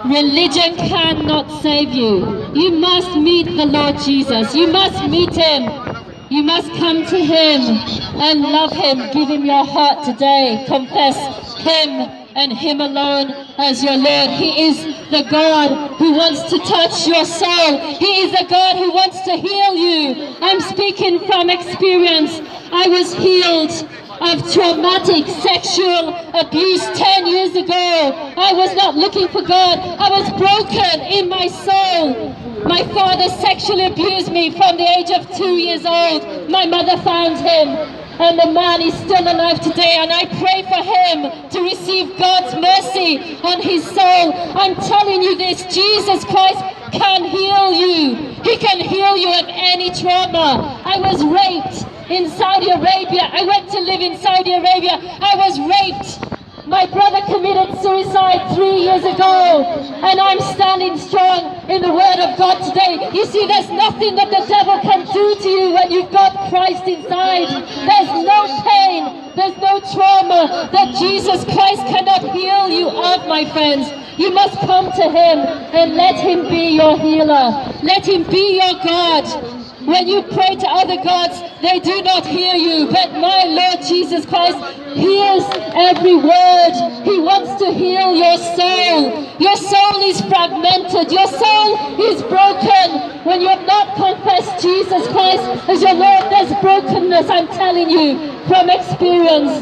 Religion cannot save you. You must meet the Lord Jesus. You must meet Him. You must come to Him and love Him. Give Him your heart today. Confess Him and Him alone as your Lord. He is the God who wants to touch your soul. He is the God who wants to heal you. I'm speaking from experience. I was healed of traumatic sexual abuse 10 years ago. I was not looking for God. I was broken in my soul. My father sexually abused me from the age of 2 years old. My mother found him, and the man is still alive today, and I pray for him to receive God's mercy on his soul. I'm telling you this, Jesus Christ can heal you. He can heal you of any trauma. I was raped in Saudi Arabia. I went to live in Saudi Arabia. I was raped. My brother committed suicide 3 years ago, and I'm standing strong in the Word of God today. You see, there's nothing that the devil can do to you when you've got Christ inside. There's no pain, there's no trauma that Jesus Christ cannot heal you of, my friends. You must come to Him and let Him be your healer. Let Him be your God. When you pray to other gods, they do not hear you, but my Lord Jesus Christ hears every word. He wants to heal your soul. Your soul is fragmented. Your soul is broken. When you have not confessed Jesus Christ as your Lord, there's brokenness, I'm telling you, from experience.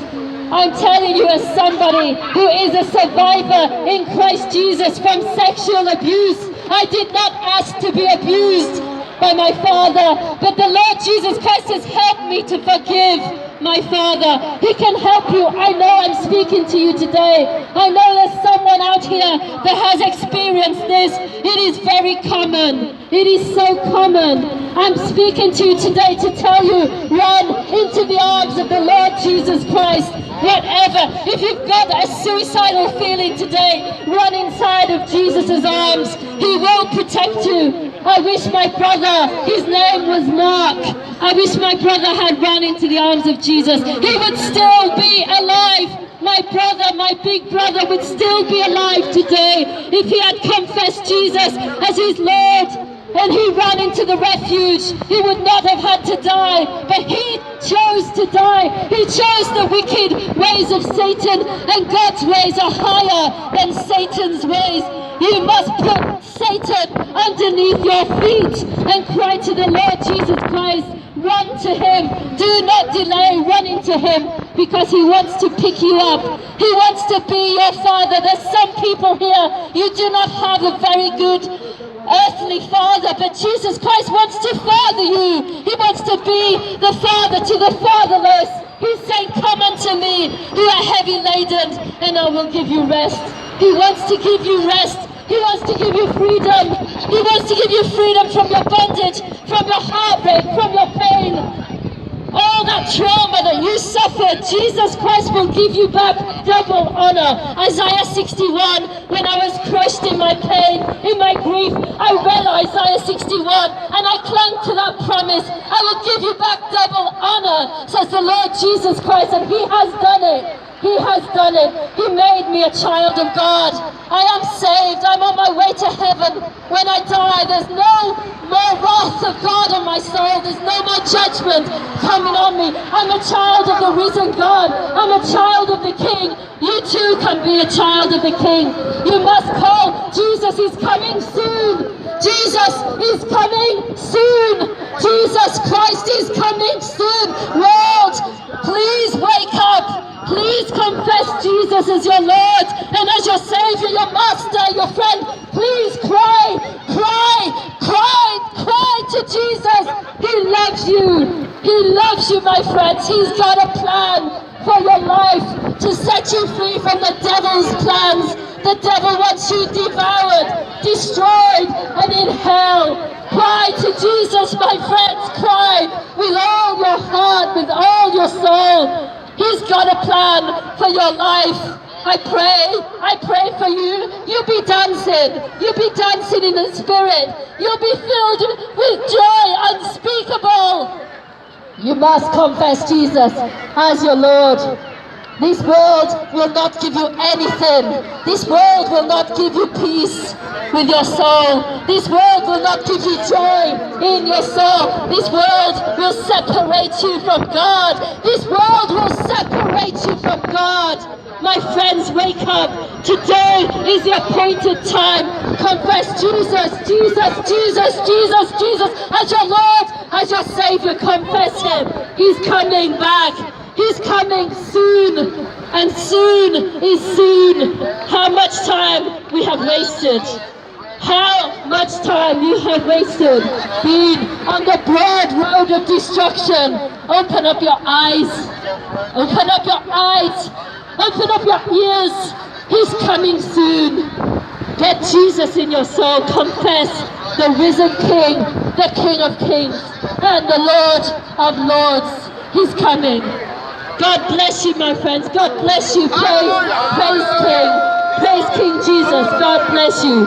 I'm telling you as somebody who is a survivor in Christ Jesus from sexual abuse. I did not ask to be abused by my father, but the Lord Jesus Christ has helped me to forgive my father. He can help you. I know I'm speaking to you today. I know there's someone out here that has experienced this. It is very common. It is so common. I'm speaking to you today to tell you, run into the arms of the Lord Jesus Christ. Whatever, if you've got a suicidal feeling today, run inside of Jesus' arms. He will protect you. I wish my brother, his name was Mark, I wish my brother had run into the arms of Jesus. He would still be alive. My brother, my big brother would still be alive today if he had confessed Jesus as his Lord. And he ran into the refuge. He would not have had to die, but he chose to die. He chose the wicked ways of Satan, and God's ways are higher than Satan's ways. You must put Satan underneath your feet and cry to the Lord Jesus Christ. Run to Him. Do not delay. Run into Him, because He wants to pick you up. He wants to be your Father. There's some people here, you do not have a very good earthly father, but Jesus Christ wants to father you. He wants to be the father to the fatherless. He's saying, come unto me who are heavy laden, and I will give you rest. He wants to give you rest. He wants to give you freedom. He wants to give you freedom from your bondage, from your heartbreak, from your pain. All that trauma that you suffered, Jesus Christ will give you back double honor. Isaiah 61, when I was crushed in my pain, in my grief, I read Isaiah 61 and I clung to that promise. I will give you back double honor, says the Lord Jesus Christ, and He has done it. He has done it. He made me a child of God. I am saved. I'm on my way to heaven. When I die, there's no more wrath of God on my soul. There's no more judgment coming on me. I'm a child of the risen God. I'm a child of the King. You too can be a child of the King. You must call. Jesus is coming soon. Jesus is coming soon. Jesus Christ is coming soon. World, please wake up. Please confess Jesus as your Lord and as your Savior, your Master, your friend. Please cry, cry, cry, cry to Jesus. He loves you. He loves you, my friends. He's got a plan for your life to set you free from the devil's plans. The devil wants you devoured, destroyed, and in hell. Cry to Jesus, my friends. Cry with all your heart, with all your soul. He's got a plan for your life. I pray for you. You'll be dancing. You'll be dancing in the Spirit. You'll be filled with joy unspeakable. You must confess Jesus as your Lord. This world will not give you anything. This world will not give you peace with your soul. This world will not give you joy in your soul. This world will separate you from God. This world will separate you from God. My friends, wake up. Today is the appointed time. Confess Jesus, Jesus, Jesus, Jesus, Jesus as your Lord, as your Savior. Confess Him. He's coming back. He's coming soon. And soon is soon. How much time we have wasted. How much time you have wasted being on the broad road of destruction. Open up your eyes. Open up your eyes. Open up your ears. He's coming soon. Get Jesus in your soul. Confess the risen King, the King of Kings, and the Lord of Lords. He's coming. God bless you, my friends. God bless you. Praise King. Praise King Jesus. God bless you.